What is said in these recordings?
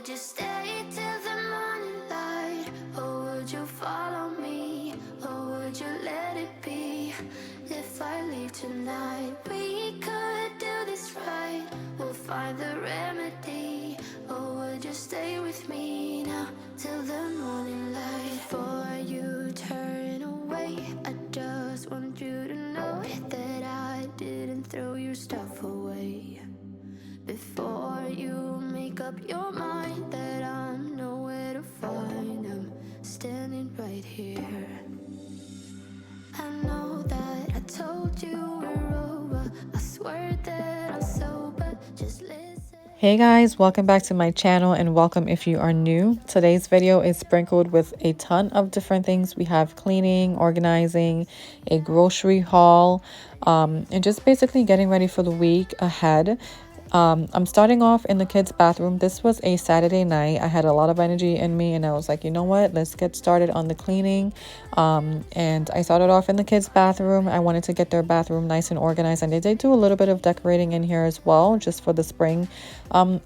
would you stay till the morning light? Or would you follow me? Or would you let it be? If I leave tonight, we could do this right. We'll find the remedy. Or would you stay with me now till the morning light? Before you turn away, I just want you to know that I didn't throw your stuff away. Before you make up your mind that I'm nowhere to find, I'm standing right here. I know that I told you we're over. I swear that I'm sober. Just listen. Hey guys, welcome back to my channel and welcome if you are new. Today's video is sprinkled with a ton of different things. We have cleaning, organizing, a grocery haul, and just basically getting ready for the week ahead. I'm starting off in the kids' bathroom. This was a Saturday night. I had a lot of energy in me and I was like, you know what, let's get started on the cleaning. And I started off in the kids' bathroom. I wanted to get their bathroom nice and organized, and they did do a little bit of decorating in here as well, just for the spring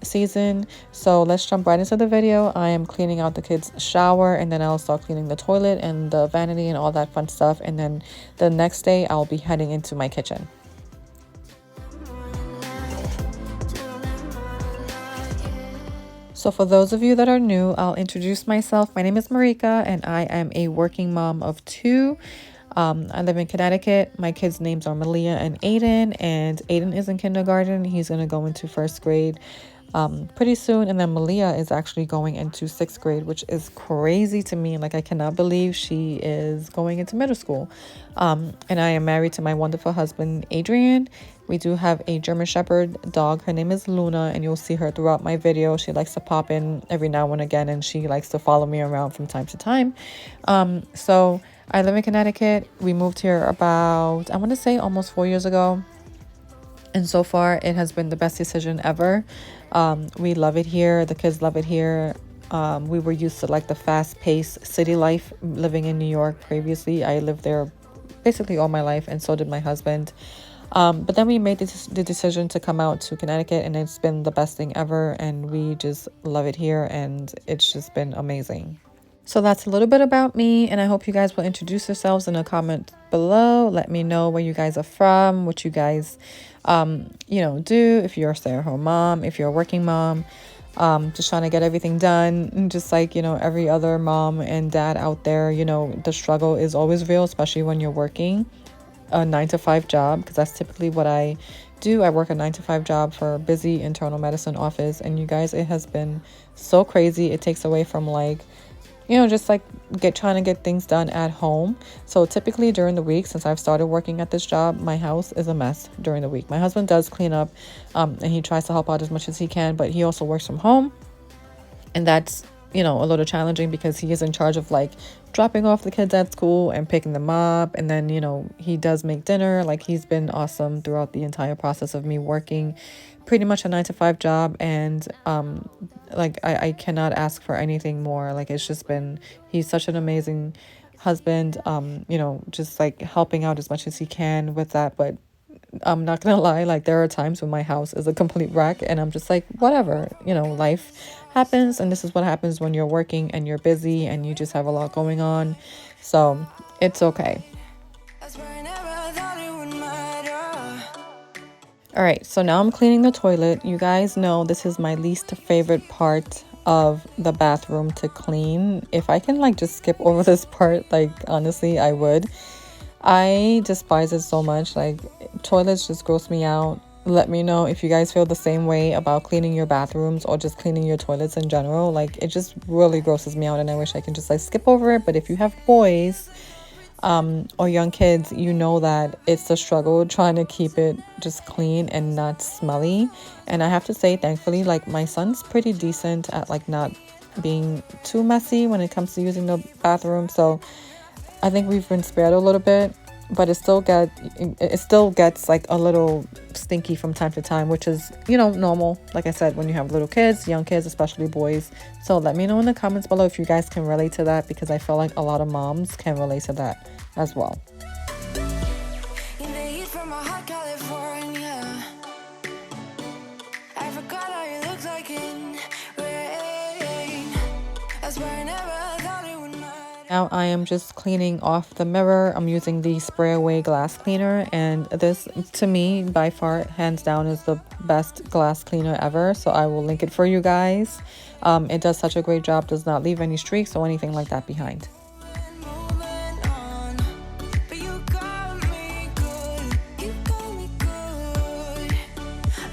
season. So let's jump right into the video. I am cleaning out the kids' shower, and then I'll start cleaning the toilet and the vanity and all that fun stuff. And then the next day I'll be heading into my kitchen. So for those of you that are new, I'll introduce myself. My name is Marika and I am a working mom of two. I live in Connecticut. My kids' names are Malia and Aiden is in kindergarten. He's going to go into first grade pretty soon, and then Malia is actually going into sixth grade, which is crazy to me. Like, I cannot believe she is going into middle school. And I am married to my wonderful husband, Adrian. We do have a German Shepherd dog. Her name is Luna, and you'll see her throughout my video. She likes to pop in every now and again, and she likes to follow me around from time to time. So I live in Connecticut. We moved here about, I want to say, almost 4 years ago. And so far, it has been the best decision ever. We love it here. The kids love it here. We were used to like the fast-paced city life living in New York previously. I lived there basically all my life, and so did my husband. But then we made the decision to come out to Connecticut, and it's been the best thing ever. And we just love it here, and it's just been amazing. So that's a little bit about me, and I hope you guys will introduce yourselves in a comment below. Let me know where you guys are from, what you guys, do. If you're a stay-at-home mom, if you're a working mom, just trying to get everything done. And just like, every other mom and dad out there, the struggle is always real, especially when you're working a 9-to-5 job, because that's typically what I do. I work a 9-to-5 job for a busy internal medicine office, and you guys, it has been so crazy. It takes away from just like trying to get things done at home. So typically during the week, since I've started working at this job, my house is a mess during the week. My husband does clean up, and he tries to help out as much as he can, but he also works from home, and that's a little challenging because he is in charge of like dropping off the kids at school and picking them up, and then he does make dinner. Like, he's been awesome throughout the entire process of me working pretty much a 9-to-5 job, and I cannot ask for anything more. Like, it's just been, he's such an amazing husband, just like helping out as much as he can with that. But I'm not gonna lie, like, there are times when my house is a complete wreck, and I'm just like, whatever, life happens, and this is what happens when you're working and you're busy and you just have a lot going on. So it's okay. All right, so now I'm cleaning the toilet. You guys know this is my least favorite part of the bathroom to clean. If I can just skip over this part, honestly, I would. I despise it so much. Like, toilets just gross me out. Let me know if you guys feel the same way about cleaning your bathrooms or just cleaning your toilets in general. Like, it just really grosses me out, and I wish I can just skip over it. But if you have boys or young kids, you know that it's a struggle trying to keep it just clean and not smelly. And I have to say, thankfully, my son's pretty decent at not being too messy when it comes to using the bathroom. So I think we've been spared a little bit, but it still gets a little stinky from time to time, which is normal, like I said, when you have little kids, young kids, especially boys. So let me know in the comments below if you guys can relate to that, because I feel like a lot of moms can relate to that as well. swear I never thought it would matter. Now I am just cleaning off the mirror. I'm using the spray away glass cleaner, and this to me by far hands down is the best glass cleaner ever, so I will link it for you guys. It does such a great job, does not leave any streaks or anything like that behind. Moving on, but you got me good. You got me good.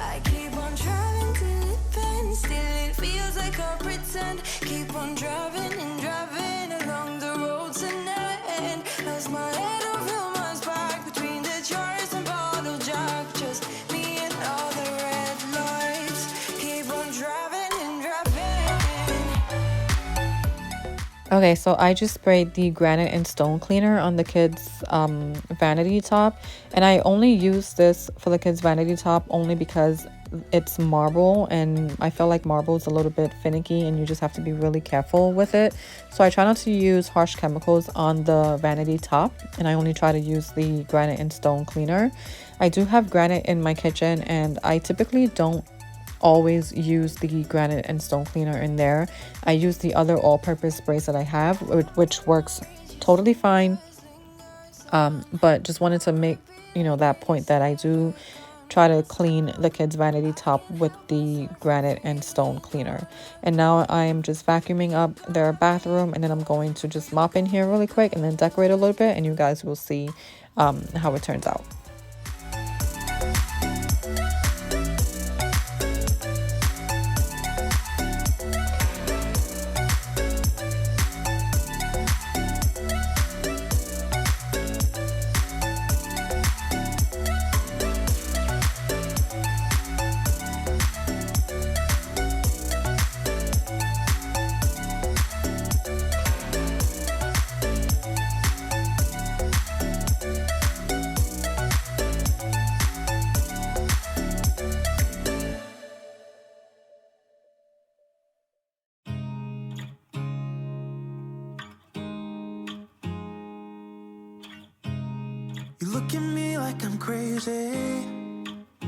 I keep on driving till it bends, still it feels like I pretend. Keep on driving and driving along the road to never end. Lost my head over my back between the jars and bottle jack. Just me and all the red lights. Keep on driving and driving. Okay, so I just sprayed the granite and stone cleaner on the kids' vanity top, and I only use this for the kids' vanity top only because it's marble, and I feel like marble is a little bit finicky and you just have to be really careful with it. So I try not to use harsh chemicals on the vanity top, and I only try to use the granite and stone cleaner. I do have granite in my kitchen, and I typically don't always use the granite and stone cleaner in there. I use the other all-purpose sprays that I have, which works totally fine. But just wanted to make that point that I do try to clean the kids' vanity top with the granite and stone cleaner. And now I am just vacuuming up their bathroom, and then I'm going to just mop in here really quick and then decorate a little bit, and you guys will see how it turns out. You look at me like I'm crazy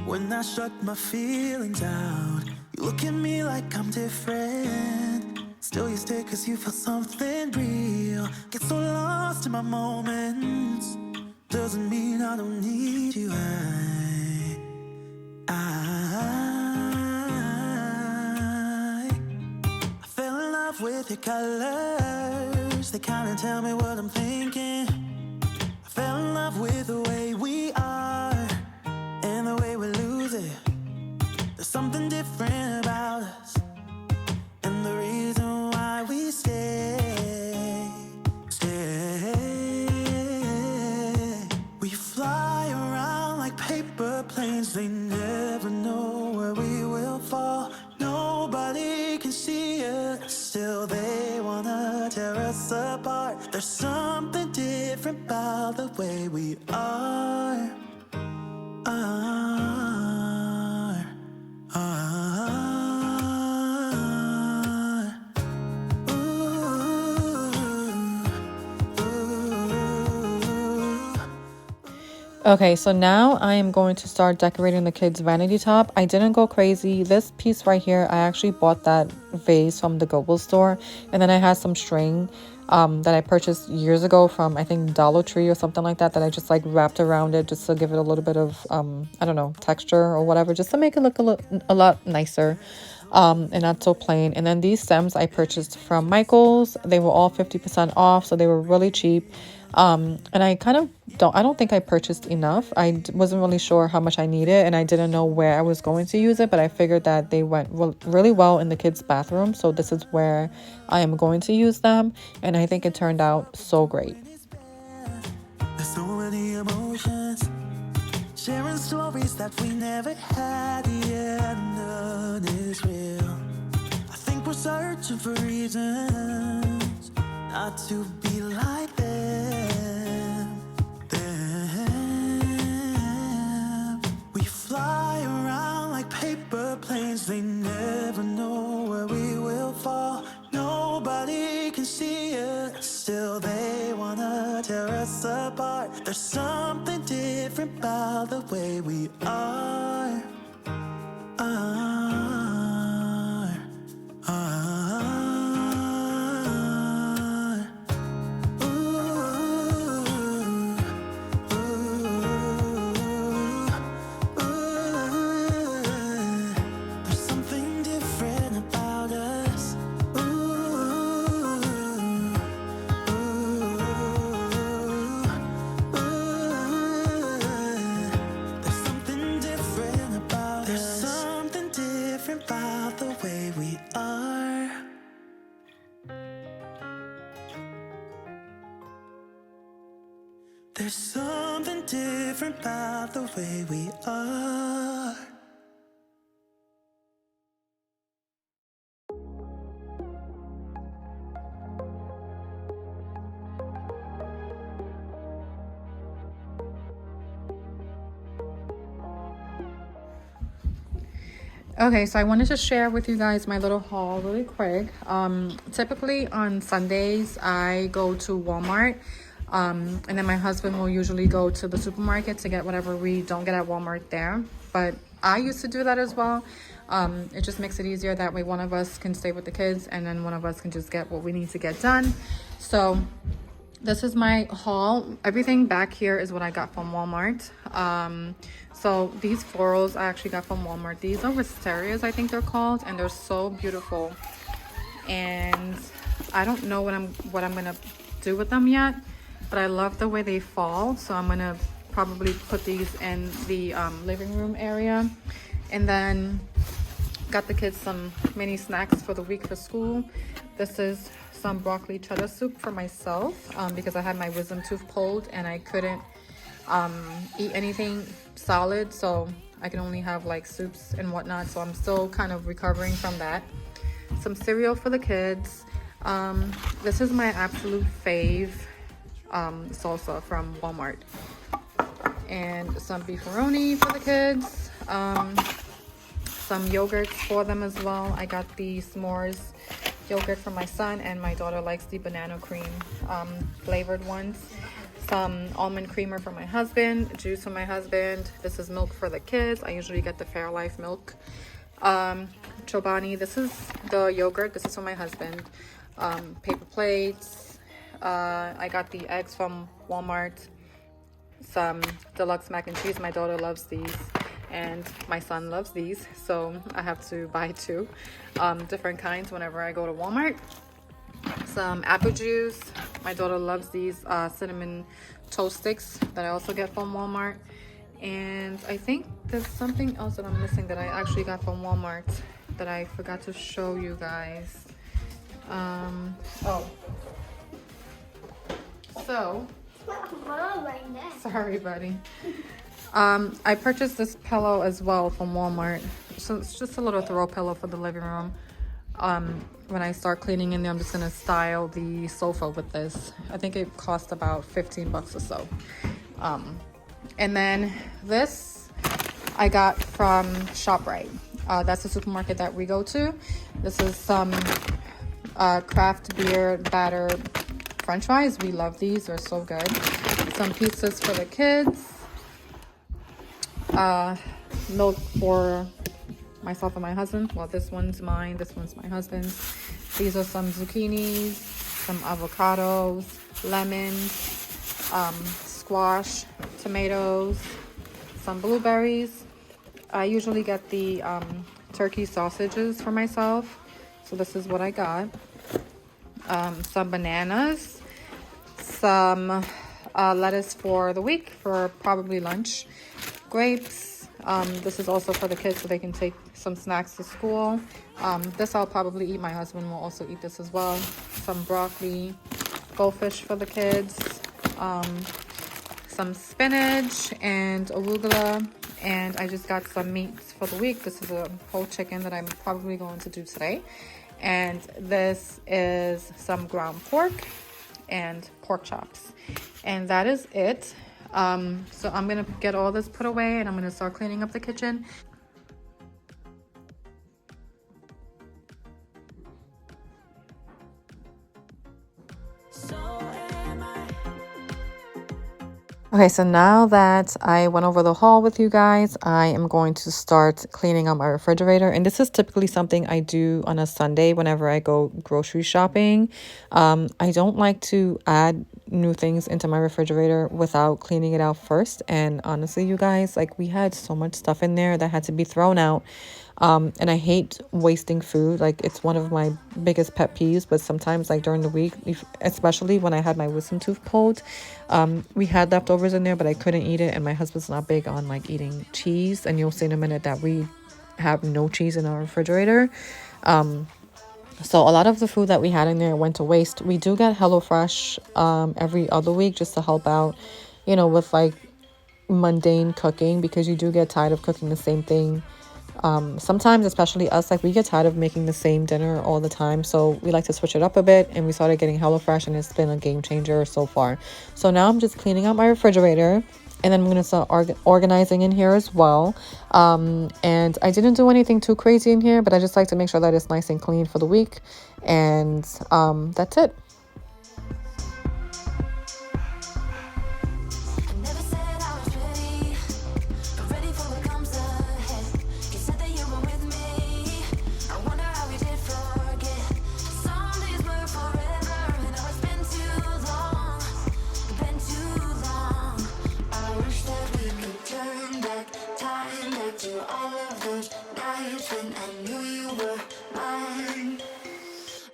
when I shut my feelings out. You look at me like I'm different, still you stay cause you feel something real. Get so lost in my moments, doesn't mean I don't need you. I fell in love with your colors, they kinda tell me what I'm thinking. I fell in love with the way we are and the way we lose it. There's something different about us, and the reason why we stay. We fly around like paper planes, they never know where we will fall. Nobody can see us, still they wanna tear us apart. There's something different about the way we are. Okay, so now I am going to start decorating the kids' vanity top. I didn't go crazy. This piece right here, I actually bought that vase from the Goodwill store. And then I had some string that I purchased years ago from, I think, Dollar Tree or something like that, that I just like wrapped around it just to give it a little bit of, I don't know, texture or whatever, just to make it look a lot nicer. And not so plain. And then these stems I purchased from Michael's. They were all 50% off, so they were really cheap. And I don't think I purchased enough. I wasn't really sure how much I needed, and I didn't know where I was going to use it, but I figured that they went really well in the kids' bathroom, so this is where I am going to use them, and I think it turned out so great. There's so many emotions, sharing stories that we never had, yet none is real. I think we're searching for reasons not to be like them. We fly around like paper planes, they never know where we will fall. Nobody can see us, still they wanna tear us apart. There's something different about the way we are. There's something different about the way we are. Okay, so I wanted to share with you guys my little haul really quick. Typically on Sundays, I go to Walmart. And then my husband will usually go to the supermarket to get whatever we don't get at Walmart there. But I used to do that as well. It just makes it easier. That way one of us can stay with the kids and then one of us can just get what we need to get done. So this is my haul. Everything back here is what I got from Walmart. So these florals I actually got from Walmart. These are wisterias, I think they're called, and they're so beautiful. And I don't know what I'm gonna do with them yet, but I love the way they fall. So I'm gonna probably put these in the living room area. And then got the kids some mini snacks for the week for school. This is some broccoli cheddar soup for myself because I had my wisdom tooth pulled and I couldn't eat anything solid, so I can only have like soups and whatnot. So I'm still kind of recovering from that. Some cereal for the kids. This is my absolute fave salsa from Walmart. And some beefaroni for the kids. Some yogurts for them as well. I got the s'mores yogurt for my son, and my daughter likes the banana cream flavored ones. Some almond creamer for my husband, juice for my husband. This is milk for the kids. I usually get the Fairlife milk. Chobani, this is the yogurt. This is for my husband. Paper plates. I got the eggs from Walmart. Some deluxe mac and cheese. My daughter loves these and my son loves these, so I have to buy two different kinds whenever I go to Walmart. Some apple juice. My daughter loves these cinnamon toast sticks that I also get from Walmart. And I think there's something else that I'm missing that I actually got from Walmart that I forgot to show you guys. Sorry, buddy. I purchased this pillow as well from Walmart. So it's just a little throw pillow for the living room. When I start cleaning in there, I'm just gonna style the sofa with this. I think it cost about 15 bucks or so. And then this I got from ShopRite. That's the supermarket that we go to. This is some craft beer batter french fries. We love these, they're so good. Some pizzas for the kids. Milk for myself and my husband. Well, this one's mine, this one's my husband's. These are some zucchinis, some avocados, lemons, squash, tomatoes, some blueberries. I usually get the turkey sausages for myself, so this is what I got. Some bananas, some lettuce for the week for probably lunch, grapes. This is also for the kids so they can take some snacks to school. This I'll probably eat. My husband will also eat this as well. Some broccoli, goldfish for the kids, some spinach and arugula. And I just got some meats for the week. This is a whole chicken that I'm probably going to do today. And this is some ground pork and pork chops. And that is it. So I'm gonna get all this put away and I'm gonna start cleaning up the kitchen. Okay, so now that I went over the haul with you guys, I am going to start cleaning out my refrigerator. And this is typically something I do on a Sunday whenever I go grocery shopping. I don't like to add new things into my refrigerator without cleaning it out first. And honestly, you guys, like we had so much stuff in there that had to be thrown out. And I hate wasting food. Like it's one of my biggest pet peeves, but sometimes like during the week, especially when I had my wisdom tooth pulled, we had leftovers in there, but I couldn't eat it. And my husband's not big on like eating cheese. And you'll see in a minute that we have no cheese in our refrigerator. So a lot of the food that we had in there went to waste. We do get HelloFresh every other week just to help out with like mundane cooking, because you do get tired of cooking the same thing. Sometimes, especially us, like we get tired of making the same dinner all the time. So we like to switch it up a bit, and we started getting HelloFresh, and it's been a game changer so far. So now I'm just cleaning out my refrigerator, and then I'm going to start organizing in here as well. And I didn't do anything too crazy in here, but I just like to make sure that it's nice and clean for the week. And that's it. I never said I was ready, but ready for what comes ahead. You said that you were with me. I wonder how we did forget. Some days were forever, and now it's been too long. Been too long. I wish that we could turn back time, back to all of those nights when I knew you were mine.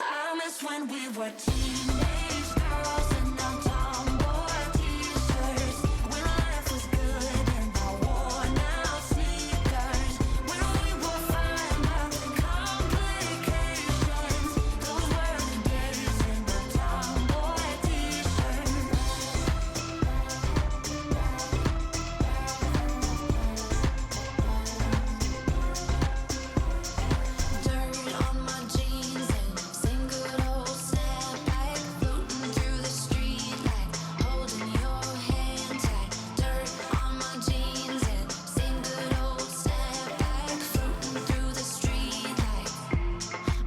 I miss when we were teenage girls in our tomboy t-shirts, when life was good and our worn out sneakers, when we were fine about the complications. Those were the days in the tomboy t-shirts. Dirt on my jeans and same good old snapback, floating through the street like holding your hand tight. Dirt on my jeans and same good old snapback, floating through the street like.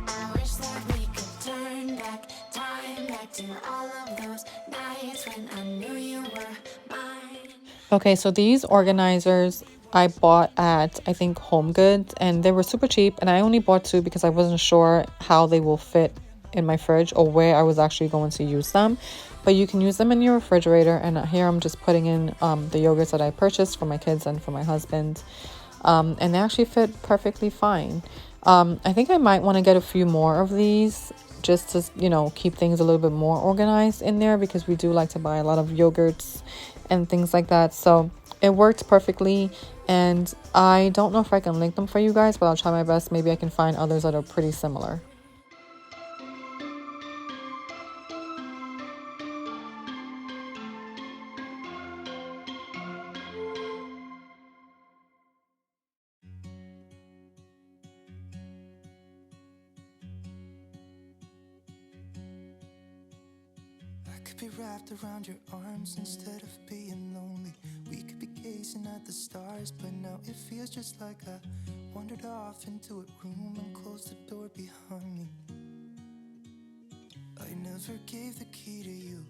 I wish that we could turn back time, back to all of those nights when I knew you were mine. Okay, so these organizers I bought at, I think, Home Goods, and they were super cheap, and I only bought two because I wasn't sure how they will fit in my fridge or where I was actually going to use them. But you can use them in your refrigerator, and here I'm just putting in the yogurts that I purchased for my kids and for my husband, and they actually fit perfectly fine. I think I might want to get a few more of these just to, keep things a little bit more organized in there, because we do like to buy a lot of yogurts and things like that. So it worked perfectly, and I don't know if I can link them for you guys, but I'll try my best. Maybe I can find others that are pretty similar. I could be wrapped around your arms instead of being lonely. We could be gazing at the stars, but now it feels just like I wandered off into a room and closed the door behind me. I never gave the key to you,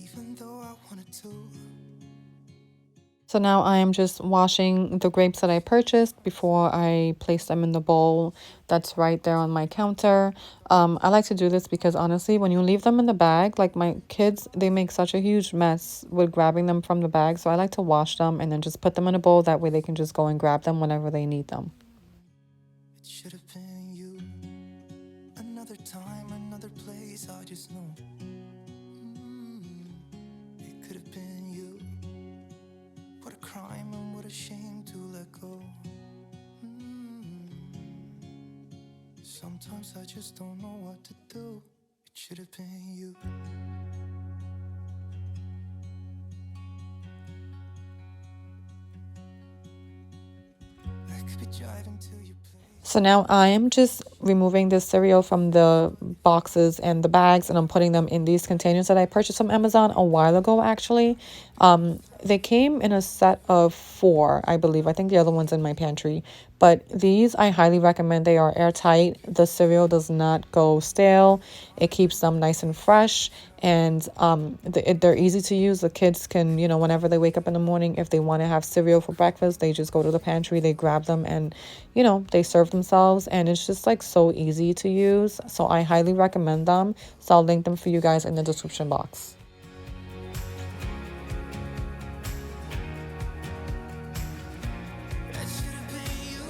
even though I wanted to. So now I am just washing the grapes that I purchased before I place them in the bowl that's right there on my counter. I like to do this because honestly, when you leave them in the bag, like my kids, they make such a huge mess with grabbing them from the bag. So I like to wash them and then just put them in a bowl. That way they can just go and grab them whenever they need them. It should have been you. Another time, another place, I just know. It could have been you. What a crime and what a shame to let go. Sometimes I just don't know what to do. It should have been you. I could be driving to your place. So now I am just removing the cereal from the boxes and the bags, and I'm putting them in these containers that I purchased from Amazon a while ago, actually. They came in a set of 4, I believe. I think the other one's in my pantry. But these I highly recommend. They are airtight. The cereal does not go stale. It keeps them nice and fresh. And they're easy to use. The kids can, whenever they wake up in the morning, if they want to have cereal for breakfast, they just go to the pantry, they grab them, and, they serve themselves. And it's just like so easy to use. So I highly recommend them. So I'll link them for you guys in the description box. That should have been you.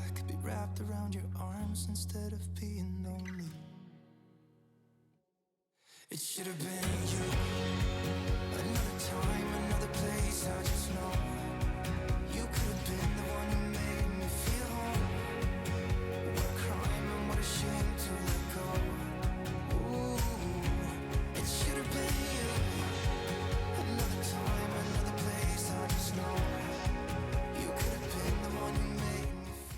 I could be wrapped around your arms instead of being lonely. It should have been you. Another time, another place, I just know. You could have been the one who made me feel home.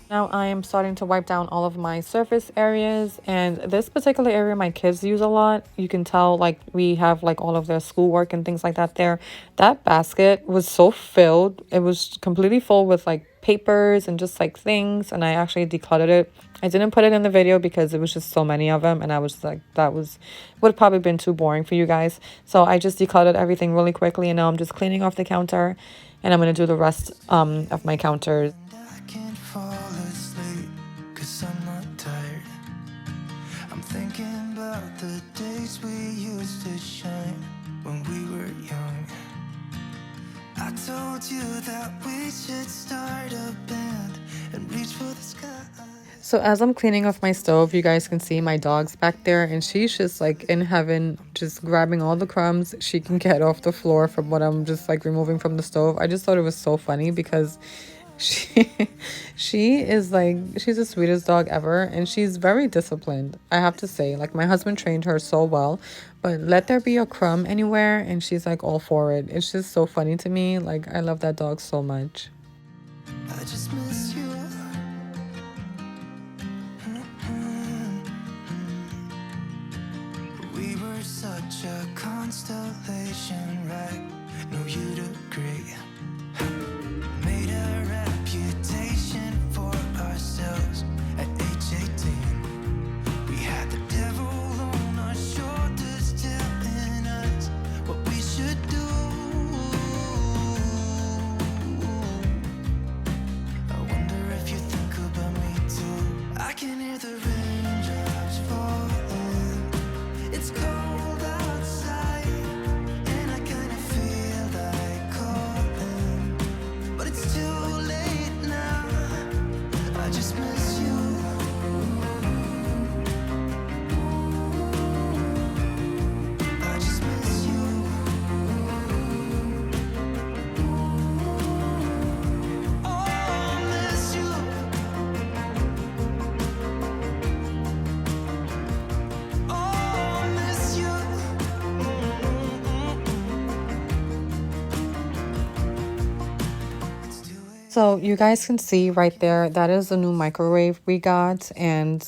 Now I am starting to wipe down all of my surface areas, and this particular area my kids use a lot. You can tell like we have like all of their schoolwork and things like that there. That basket was so filled. It was completely full with like papers and just like things, and I actually decluttered it. I didn't put it in the video because it was just so many of them, and I was like, that was would have probably been too boring for you guys. So I just decluttered everything really quickly, and now I'm just cleaning off the counter, and I'm gonna do the rest of my counters. I can't fall asleep, 'cause I'm not tired. I'm thinking about the days we used to shine when we were young. I told you that we should start a band and reach for the sky. So as I'm cleaning off my stove, you guys can see my dog's back there, and she's just like in heaven, just grabbing all the crumbs she can get off the floor from what I'm just like removing from the stove. I just thought it was so funny because she she is like, she's the sweetest dog ever, and she's very disciplined, I have to say. Like, my husband trained her so well, but let there be a crumb anywhere and she's like all for it. It's just so funny to me. Like, I love that dog so much. I just miss you. We were such a constellation, right? No, you'd agree. Made a reputation for ourselves at age 18. We had the devil on our shoulders telling us what we should do. I wonder if you think about me too. I can hear the raindrops falling. It's cold outside, and I kinda feel like calling, but it's too late now. I just miss you. I just miss you. Oh, I miss you. Oh, I miss you. It's too late. So you guys can see right there, that is the new microwave we got, and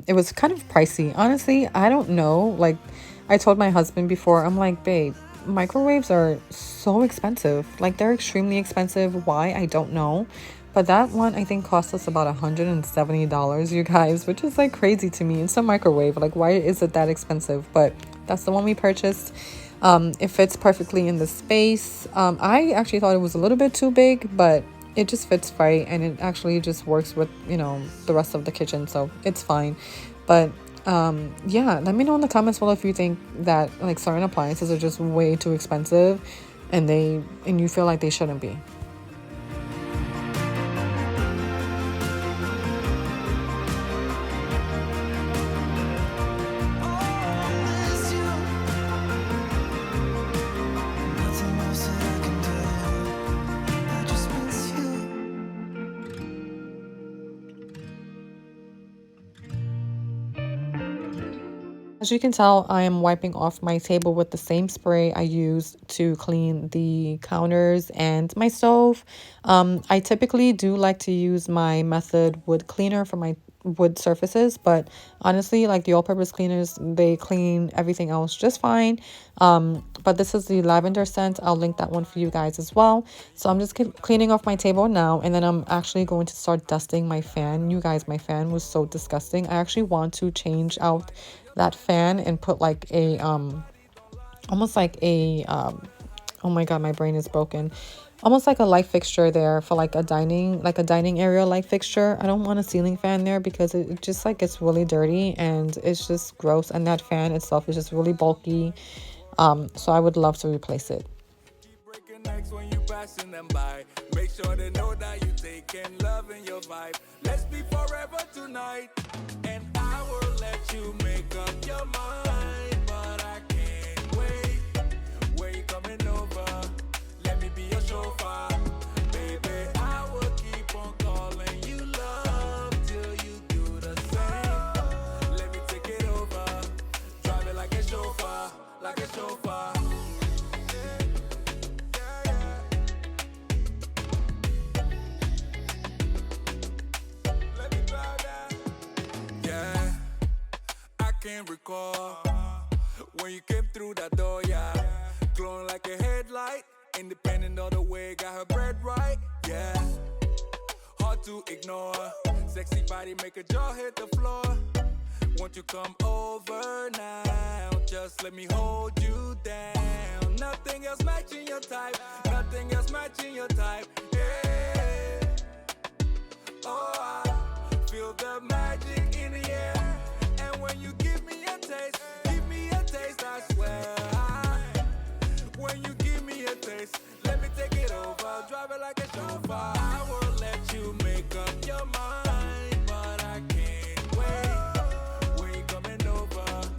it was kind of pricey. Honestly, I don't know. Like, I told my husband before, I'm like, babe, microwaves are so expensive. Like, they're extremely expensive. Why? I don't know. But that one, I think, cost us about $170, you guys, which is like crazy to me. It's a microwave. Like, why is it that expensive? But that's the one we purchased. It fits perfectly in the space. I actually thought it was a little bit too big, but it just fits right, and it actually just works with, you know, the rest of the kitchen, so it's fine. But yeah, let me know in the comments below if you think that like certain appliances are just way too expensive and you feel like they shouldn't be. As you can tell, I am wiping off my table with the same spray I used to clean the counters and my stove. I typically do like to use my Method wood cleaner for my wood surfaces, but honestly, like the all-purpose cleaners, they clean everything else just fine. But this is the lavender scent. I'll link that one for you guys as well. So I'm just cleaning off my table now, and then I'm actually going to start dusting my fan. You guys, my fan was so disgusting. I actually want to change out that fan and put like a almost like a oh my god, my brain is broken, almost like a light fixture there for like a dining area light fixture. I don't want a ceiling fan there because it just like gets really dirty and it's just gross, and that fan itself is just really bulky. So I would love to replace it. Breaking necks when you passing them by. Make sure they know that you taking love in your vibe. Let's be forever tonight, and I will let you make up your mind, but I can't wait. Where you coming over? Let me be your chauffeur, baby. I will keep on calling you love till you do the same. Let me take it over, drive it like a chauffeur, like a chauffeur. can't recall when you came through that door, yeah. Glowing like a headlight, independent all the way, got her bread right, yeah. Hard to ignore, sexy body make a jaw hit the floor. Won't you come over now? Just let me hold you down. Nothing else matching your type, nothing else matching your type, yeah. Oh, I feel the magic in the air. And when you give me a taste, I swear. When you give me a taste, let me take it over, drive it like a chauffeur. I will let you make up your mind, but I can't wait. When you coming over,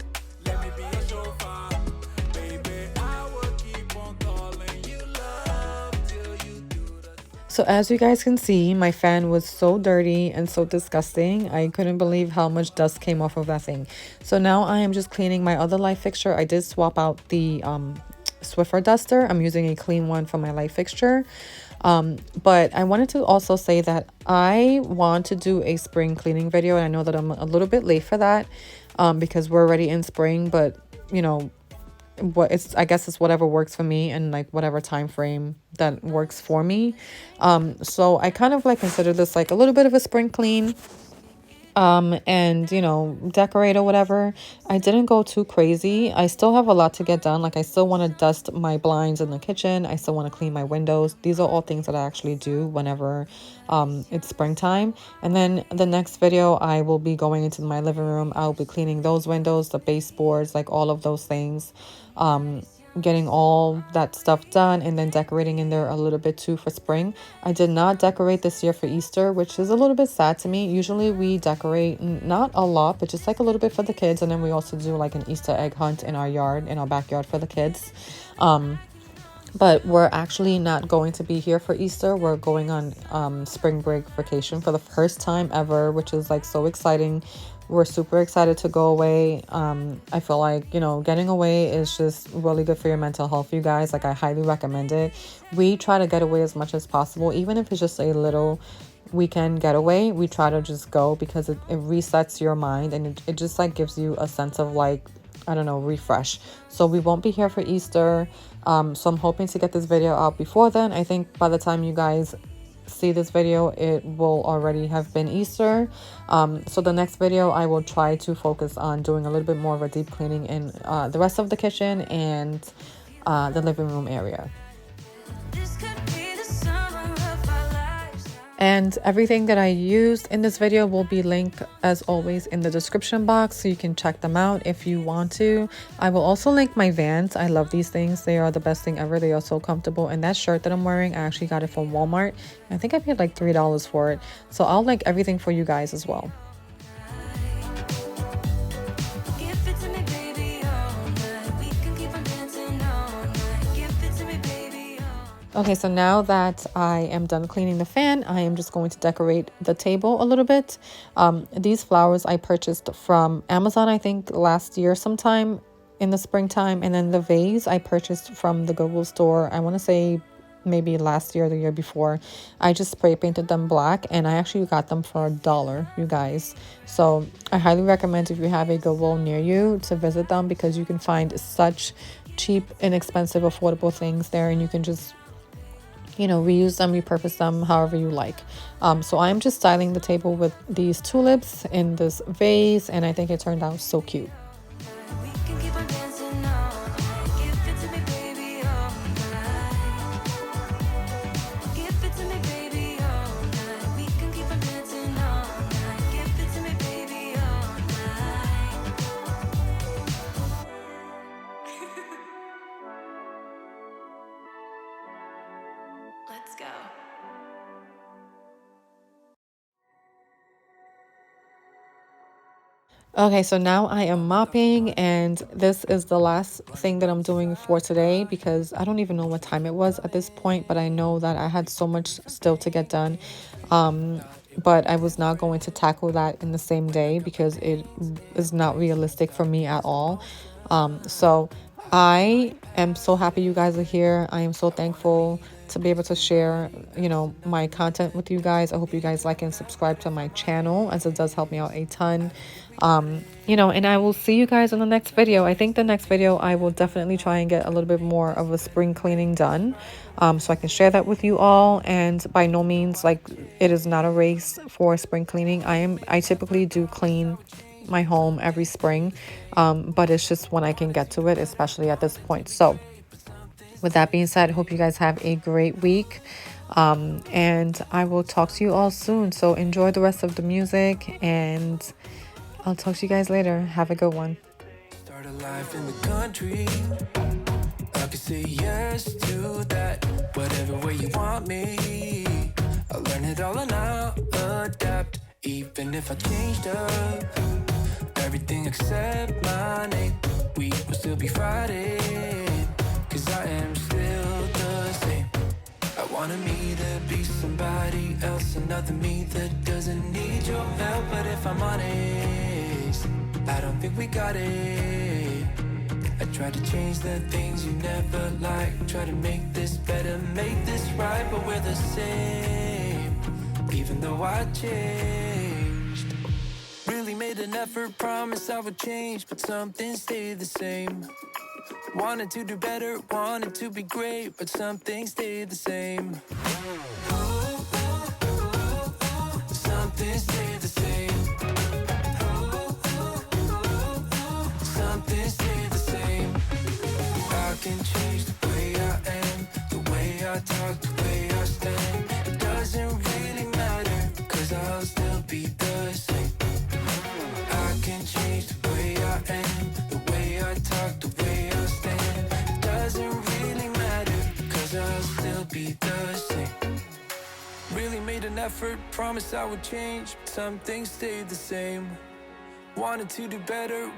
let me be a chauffeur. Baby, I will keep on calling you love till you do the. So as you guys can see, my fan was so dirty and so disgusting. I couldn't believe how much dust came off of that thing. So now I am just cleaning my other light fixture. I did swap out the Swiffer duster. I'm using a clean one for my light fixture. But I wanted to also say that I want to do a spring cleaning video, and I know that I'm a little bit late for that because we're already in spring, but you know, I guess it's whatever works for me and like whatever time frame that works for me. So I kind of like consider this like a little bit of a spring clean, and you know, decorate or whatever. I didn't go too crazy. I still have a lot to get done. Like I still want to dust my blinds in the kitchen. I still want to clean my windows. These are all things that I actually do whenever it's springtime. And then the next video, I will be going into my living room. I'll be cleaning those windows, the baseboards, like all of those things, getting all that stuff done, and then decorating in there a little bit too for spring. I did not decorate this year for Easter, which is a little bit sad to me. Usually we decorate not a lot, but just like a little bit for the kids, and then we also do like an Easter egg hunt in our yard, in our backyard for the kids. But we're actually not going to be here for Easter. We're going on spring break vacation for the first time ever, which is like so exciting. We're super excited to go away. I feel like, you know, getting away is just really good for your mental health, you guys. Like I highly recommend it. We try to get away as much as possible, even if it's just a little weekend getaway. We try to just go because it resets your mind, and it just like gives you a sense of like, I don't know, refresh. So we won't be here for Easter. So I'm hoping to get this video out before then. I think by the time you guys see this video, it will already have been Easter. So the next video, I will try to focus on doing a little bit more of a deep cleaning in the rest of the kitchen and the living room area. This could be the summer of our lives. And everything that I used in this video will be linked as always in the description box, so you can check them out if you want to. I will also link my Vans. I love these things. They are the best thing ever. They are so comfortable. And that shirt that I'm wearing, I actually got it from Walmart. I think I paid like $3 for it. So I'll link everything for you guys as well. Give it to me, baby, all night. We can keep on dancing all night. Give it to me, baby, all. Okay, so now that I am done cleaning the fan, I am just going to decorate the table a little bit. These flowers I purchased from Amazon, I think last year sometime in the springtime. And then the vase I purchased from the Goodwill store, I want to say maybe last year or the year before. I just spray painted them black, and I actually got them for $1, you guys. So I highly recommend, if you have a Goodwill near you, to visit them, because you can find such cheap, inexpensive, affordable things there, and you can just, you know, reuse them, repurpose them however you like. So I'm just styling the table with these tulips in this vase, and I think it turned out so cute. We can keep on dancing all night. Give it to me, baby, all night. Give it to me, baby, all night. We can keep on dancing all night. Give it to me, baby, all night. Let's go. Okay, so now I am mopping, and this is the last thing that I'm doing for today, because I don't even know what time it was at this point, but I know that I had so much still to get done. But I was not going to tackle that in the same day because it is not realistic for me at all. So I am so happy you guys are here. I am so thankful to be able to share, my content with you guys. I hope you guys like and subscribe to my channel, as it does help me out a ton. And I will see you guys in the next video. I think the next video I will definitely try and get a little bit more of a spring cleaning done, so I can share that with you all. And by no means, like, it is not a race for spring cleaning. I typically do clean my home every spring, but it's just when I can get to it, especially at this point. So with that being said, hope you guys have a great week, and I will talk to you all soon. So enjoy the rest of the music, and I'll talk to you guys later. Have a good one. Start a life in the country. I can say yes to that, whatever way you want me. I'll learn it all and I'll adapt. Even if I changed up everything except my name, we will still be fighting, cause I am still the same. I wanted me to be somebody else, another me that doesn't need your help. But if I'm honest, I don't think we got it. I try to change the things you never liked, try to make this better, make this right, but we're the same, even though I changed. Really made an effort, promised I would change, but something stayed the same. Wanted to do better, wanted to be great, but something stayed the same. Something stayed the same. Something stayed the same. I can change the way I am, the way I talk, the way I stand. It doesn't really matter, cause I'll still be the same. I can change the way I am, the way I talk, the way I stand. It doesn't really matter, cause I'll still be the same. Really made an effort, promised I would change, but some things stayed the same. Wanted to do better,